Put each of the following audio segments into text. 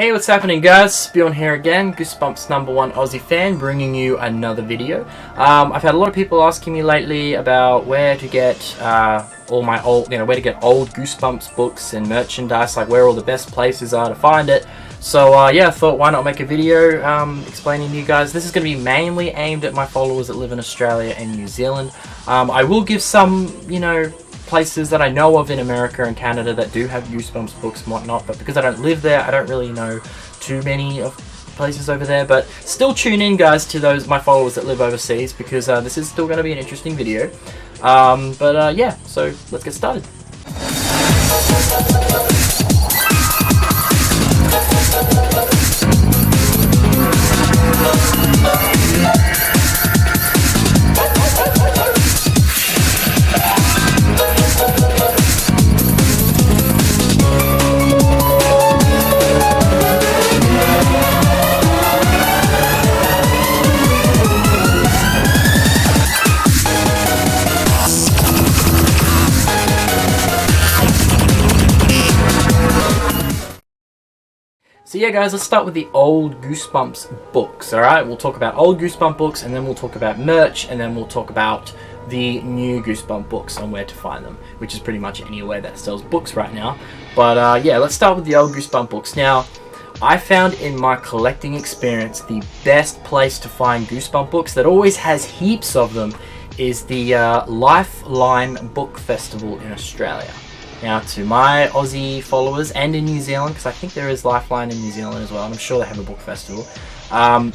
Hey, what's happening, guys? Bjorn here again, Goosebumps #1 Aussie fan, bringing you another video. I've had a lot of people asking me lately about where to get all my old, where to get old Goosebumps books and merchandise, like where all the best places are to find it. So yeah, I thought, why not make a video explaining to you guys. This is going to be mainly aimed at my followers that live in Australia and New Zealand. I will give some, places that I know of in America and Canada that do have Goosebumps books and whatnot, but because I don't live there, I don't really know too many of places over there. But still tune in, guys, to my followers that live overseas, because this is still going to be an interesting video. Yeah, so let's get started. So yeah, guys, let's start with the old Goosebumps books, alright? We'll talk about old Goosebumps books, and then we'll talk about merch, and then we'll talk about the new Goosebumps books and where to find them, which is pretty much anywhere that sells books right now. But yeah, let's start with the old Goosebumps books. Now, I found in my collecting experience the best place to find Goosebumps books that always has heaps of them is the Lifeline Book Festival in Australia. Now, to my Aussie followers and in New Zealand, because I think there is Lifeline in New Zealand as well, and I'm sure they have a book festival,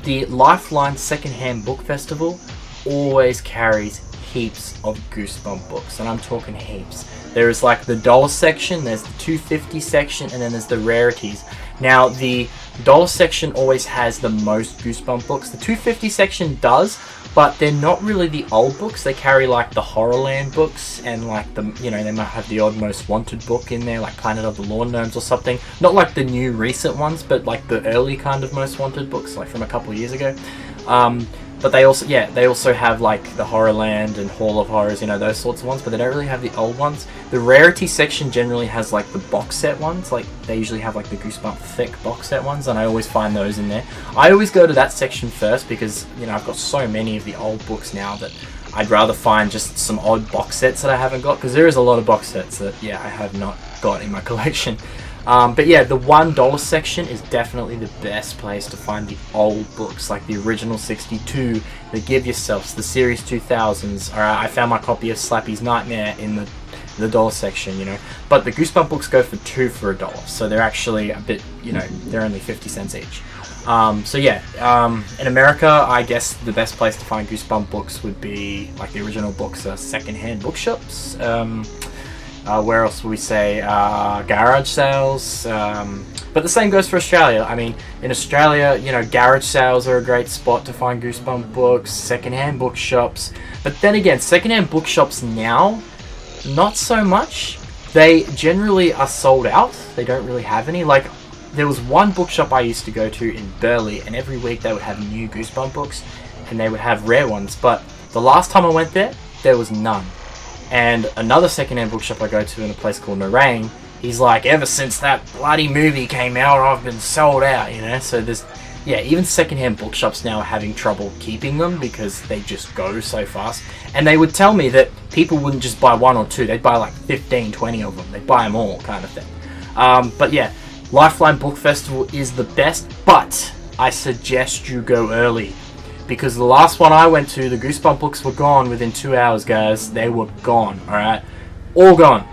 the Lifeline Secondhand Book Festival always carries heaps of Goosebumps books, and I'm talking heaps. There is like the dollar section, there's the $2.50 section, and then there's the rarities. Now, the dollar section always has the most Goosebumps books. The $2.50 section does, but they're not really the old books. They carry like the Horrorland books and like the, they might have the odd Most Wanted book in there, like Planet of the Lawn Gnomes or something. Not like the new recent ones, but like the early kind of Most Wanted books, like from a couple of years ago. But they also have like the Horrorland and Hall of Horrors, those sorts of ones, but they don't really have the old ones. The rarity section generally has like the box set ones, like they usually have like the Goosebumps thick box set ones, and I always find those in there. I always go to that section first because, I've got so many of the old books now that I'd rather find just some odd box sets that I haven't got, because there is a lot of box sets that, yeah, I have not got in my collection. But yeah, the $1 section is definitely the best place to find the old books, like the original 62, the Give Yourselves, the Series 2000s. Alright, I found my copy of Slappy's Nightmare in the dollar section, But the Goosebumps books go for $2 for $1, so they're actually a bit, they're only 50 cents each. So yeah, in America, I guess the best place to find Goosebumps books would be, like the original books, secondhand bookshops. Where else would we say? Garage sales. But the same goes for Australia. I mean, in Australia, garage sales are a great spot to find Goosebumps books, secondhand bookshops. But then again, secondhand bookshops now, not so much. They generally are sold out. They don't really have any. Like, there was one bookshop I used to go to in Burleigh, and every week they would have new Goosebumps books, and they would have rare ones. But the last time I went there was none. And another secondhand bookshop I go to in a place called Narain, he's like, ever since that bloody movie came out, I've been sold out, So there's, yeah, even secondhand bookshops now are having trouble keeping them because they just go so fast. And they would tell me that people wouldn't just buy one or two, they'd buy like 15, 20 of them. They'd buy them all, kind of thing. But yeah, Lifeline Book Festival is the best, but I suggest you go early. Because the last one I went to, the Goosebumps books were gone within 2 hours, guys. They were gone, alright? All gone.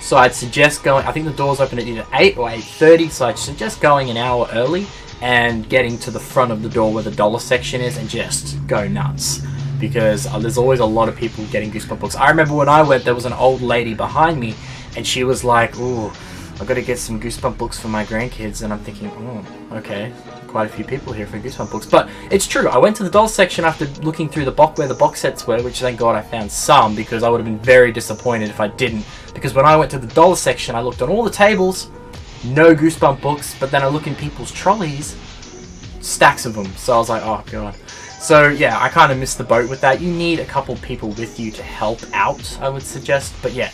So I'd suggest going, I think the doors open at either 8 or 8:30, so I'd suggest going an hour early and getting to the front of the door where the dollar section is and just go nuts. Because there's always a lot of people getting Goosebumps books. I remember when I went, there was an old lady behind me, and she was like, ooh, I've got to get some Goosebumps books for my grandkids, and I'm thinking, oh, okay. Quite a few people here for Goosebumps books, but it's true. I went to the doll section after looking through the box where the box sets were, which thank God I found some, because I would have been very disappointed if I didn't. Because when I went to the dollar section, I looked on all the tables, no Goosebumps books, but then I look in people's trolleys, stacks of them. So I was like, oh God. So yeah, I kind of missed the boat with that. You need a couple people with you to help out, I would suggest. But yeah,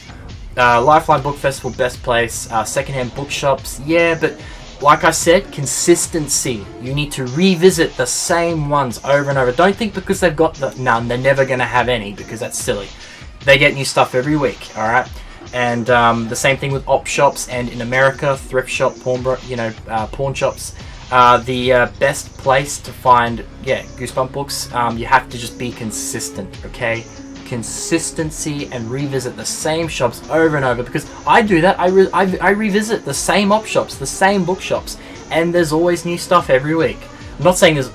Lifeline Book Festival, best place. Secondhand bookshops, yeah, but like I said, consistency. You need to revisit the same ones over and over. Don't think because they've got none, they're never going to have any, because that's silly. They get new stuff every week, alright? And the same thing with op shops, and in America, thrift shop, pawn shops. The best place to find, Goosebump books, you have to just be consistent, okay? Consistency, and revisit the same shops over and over, because I do that. I revisit the same op shops, the same bookshops, and there's always new stuff every week. I'm not saying there's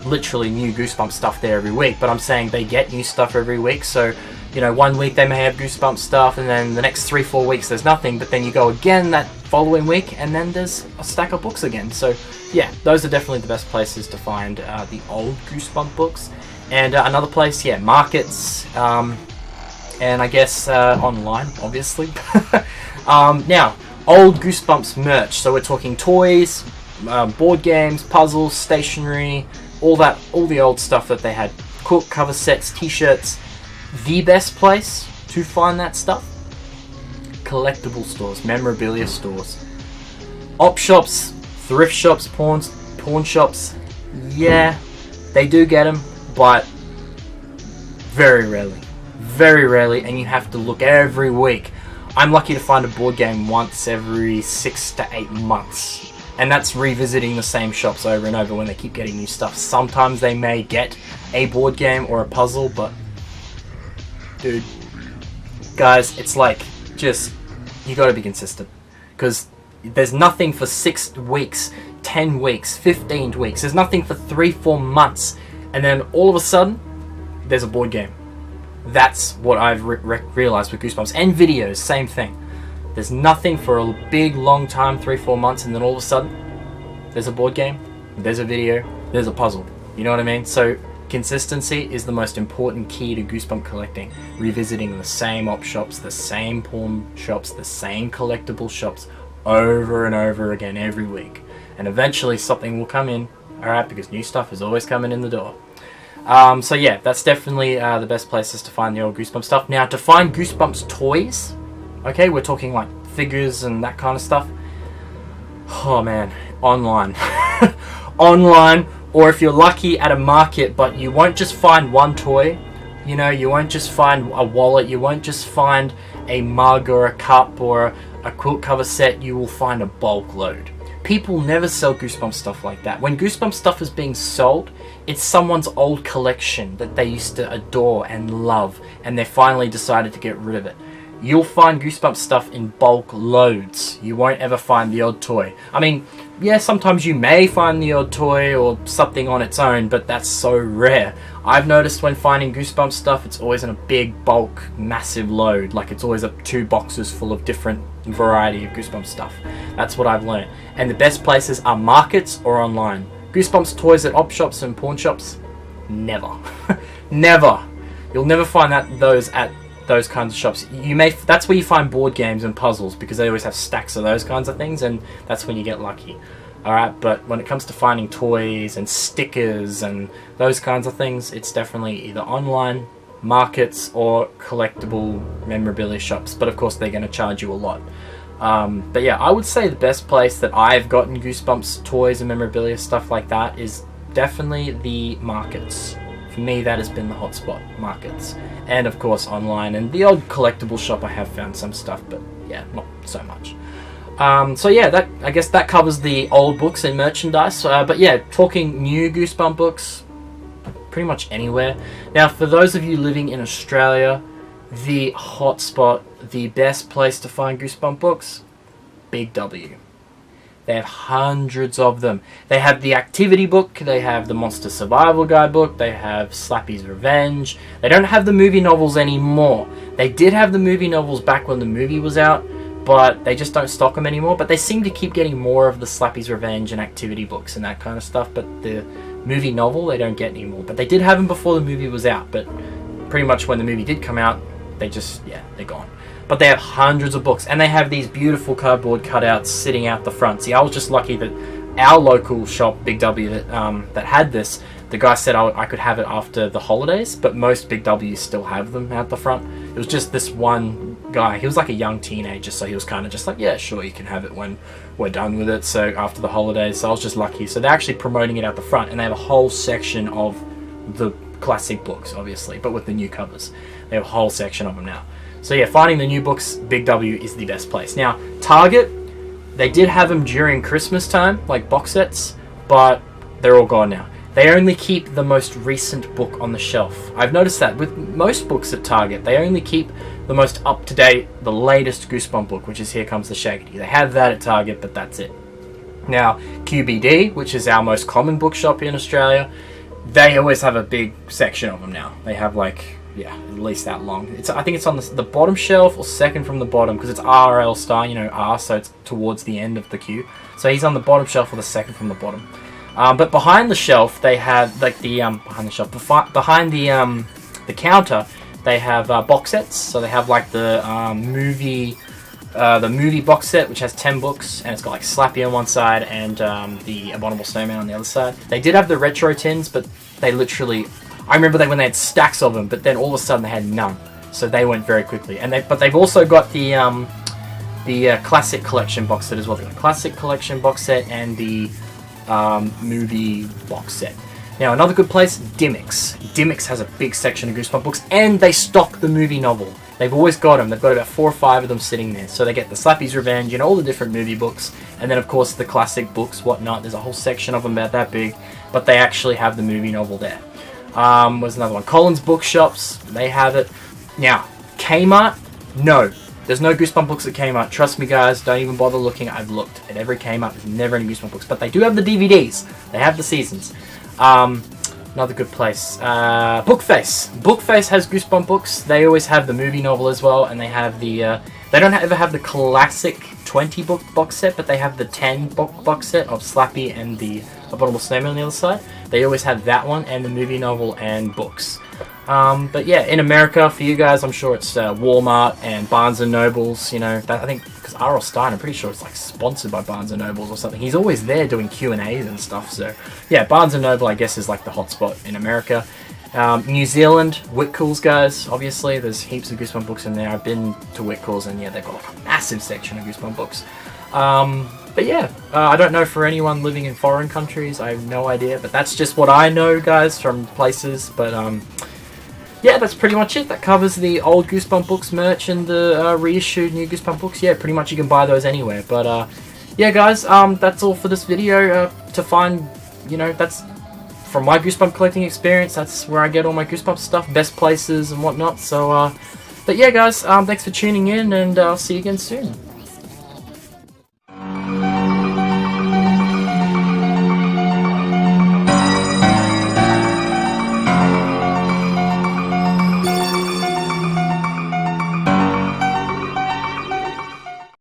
literally new Goosebump stuff there every week, but I'm saying they get new stuff every week. So, one week they may have Goosebump stuff, and then the next 3-4 weeks there's nothing, but then you go again that following week, and then there's a stack of books again. So yeah, those are definitely the best places to find the old Goosebump books. And another place, markets, and I guess online, obviously. Now, old Goosebumps merch. So we're talking toys, board games, puzzles, stationery, all the old stuff that they had. Quilt cover sets, t-shirts. The best place to find that stuff? Collectible stores, memorabilia stores. Op shops, thrift shops, pawn shops. Yeah, they do get them, but very rarely, and you have to look every week. I'm lucky to find a board game once every 6 to 8 months, and that's revisiting the same shops over and over when they keep getting new stuff. Sometimes they may get a board game or a puzzle, but dude, guys, it's like, just, you gotta be consistent, because there's nothing for 6 weeks, 10 weeks, 15 weeks. There's nothing for 3-4 months, and then all of a sudden there's a board game. That's what I've realized with Goosebumps. And videos, same thing. There's nothing for a big long time, 3-4 months, and then all of a sudden there's a board game, there's a video, there's a puzzle. You know what I mean? So consistency is the most important key to Goosebump collecting. Revisiting the same op shops, the same pawn shops, the same collectible shops over and over again every week. And eventually something will come in, alright, because new stuff is always coming in the door. So yeah, that's definitely the best places to find the old Goosebumps stuff. Now, to find Goosebumps toys, okay, we're talking like figures and that kind of stuff. Oh man, online. Online, or if you're lucky at a market, but you won't just find one toy. You won't just find a wallet, you won't just find a mug or a cup or a quilt cover set, you will find a bulk load. People never sell Goosebumps stuff like that. When Goosebumps stuff is being sold, it's someone's old collection that they used to adore and love, and they finally decided to get rid of it. You'll find Goosebumps stuff in bulk loads. You won't ever find the odd toy. I mean, yeah, sometimes you may find the odd toy or something on its own, but that's so rare. I've noticed when finding Goosebumps stuff, it's always in a big, bulk, massive load. Like, it's always 2 boxes full of different variety of Goosebumps stuff. That's what I've learned. And the best places are markets or online. Goosebumps toys at op shops and pawn shops? Never. Never. You'll never find those at those kinds of shops. That's where you find board games and puzzles, because they always have stacks of those kinds of things, and that's when you get lucky. Alright, but when it comes to finding toys and stickers and those kinds of things, it's definitely either online, markets, or collectible memorabilia shops. But of course they're going to charge you a lot. But yeah, I would say the best place that I've gotten Goosebumps toys and memorabilia stuff like that is definitely the markets. For me, that has been the hotspot, markets. And of course online, and the odd collectible shop I have found some stuff, but yeah, not so much. So yeah, I guess that covers the old books and merchandise. But yeah, talking new Goosebump books, pretty much anywhere. Now, for those of you living in Australia, the hotspot, the best place to find Goosebump books, Big W. They have hundreds of them. They have the activity book, they have the Monster Survival Guide book, they have Slappy's Revenge. They don't have the movie novels anymore. They did have the movie novels back when the movie was out, but they just don't stock them anymore. But they seem to keep getting more of the Slappy's Revenge and activity books and that kind of stuff, but the movie novel they don't get anymore. But they did have them before the movie was out, but pretty much when the movie did come out, they're gone. But they have hundreds of books, and they have these beautiful cardboard cutouts sitting out the front. See, I was just lucky that our local shop, Big W, that had this, the guy said I could have it after the holidays, but most Big Ws still have them out the front. It was just this one guy. He was like a young teenager, so he was kind of just like, yeah, sure, you can have it when we're done with it. So after the holidays, so I was just lucky. So they're actually promoting it out the front, and they have a whole section of the classic books, obviously, but with the new covers. They have a whole section of them now. So yeah, finding the new books, Big W is the best place. Now, Target, they did have them during Christmas time, like box sets, but they're all gone now. They only keep the most recent book on the shelf. I've noticed that with most books at Target, they only keep the most up-to-date, the latest Goosebump book, which is Here Comes the Shaggy. They have that at Target, but that's it. Now, QBD, which is our most common bookshop in Australia, they always have a big section of them now. They have like, yeah, at least that long. I think it's on the bottom shelf or second from the bottom, because it's R.L.Stine, you know, R, so it's towards the end of the queue. So he's on the bottom shelf or the second from the bottom. But behind the shelf, they have like behind the counter, they have box sets. So they have like the movie box set, which has 10 books, and it's got like Slappy on one side and the Abominable Snowman on the other side. They did have the retro tins, but they literally, I remember when they had stacks of them, but then all of a sudden they had none, so they went very quickly. But they've also got the classic collection box set as well. They've got the classic collection box set and the movie box set. Now, another good place, Dimmicks. Dimmicks has a big section of Goosebump books, and they stock the movie novel. They've always got them. They've got about 4 or 5 of them sitting there. So they get the Slappy's Revenge, you know, all the different movie books, and then of course the classic books, whatnot. There's a whole section of them about that big, but they actually have the movie novel there. Was another one. Collins Bookshops, they have it. Now, Kmart, no. There's no Goosebump books at Kmart. Trust me, guys. Don't even bother looking. I've looked at every Kmart. There's never any Goosebump books. But they do have the DVDs. They have the seasons. Another good place. Bookface. Bookface has Goosebump books. They always have the movie novel as well. And they have the... they don't ever have the classic 20-book box set, but they have the 10-book box set of Slappy and the Abominable Snowman on the other side. They always have that one and the movie novel and books. But yeah, in America, for you guys, I'm sure it's Walmart and Barnes & Nobles, you know, I think, because R.L.Stine, I'm pretty sure it's like sponsored by Barnes & Nobles or something. He's always there doing Q&As and stuff, so yeah, Barnes & Noble, I guess, is like the hotspot in America. New Zealand, Whitcoulls, guys, obviously, there's heaps of Goosebump books in there. I've been to Whitcoulls, and yeah, they've got like a massive section of Goosebump books. But yeah, I don't know for anyone living in foreign countries, I have no idea, but that's just what I know, guys, from places. But yeah, that's pretty much it. That covers the old Goosebump Books merch and the reissued new Goosebump Books. Yeah, pretty much you can buy those anywhere. But yeah, guys, that's all for this video. To find, you know, that's from my Goosebump collecting experience. That's where I get all my Goosebump stuff, best places and whatnot. So, but yeah, guys, thanks for tuning in, and I'll see you again soon.